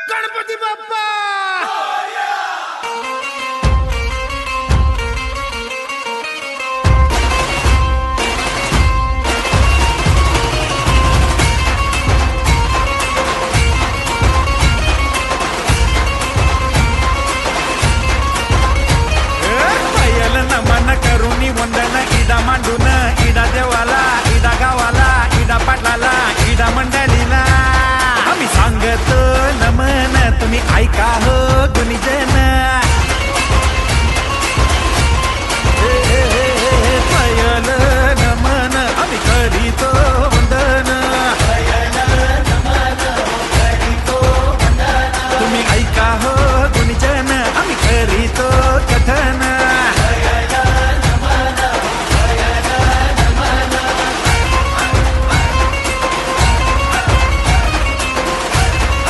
गणपती बाप्पा नमन करुणी वंदन इडा मांडून इडा देवाला इडा गावाला इडा पाटलाला इडा मंडळीला आम्ही सांगतो नमन तुम्ही ऐका हो गुणीजन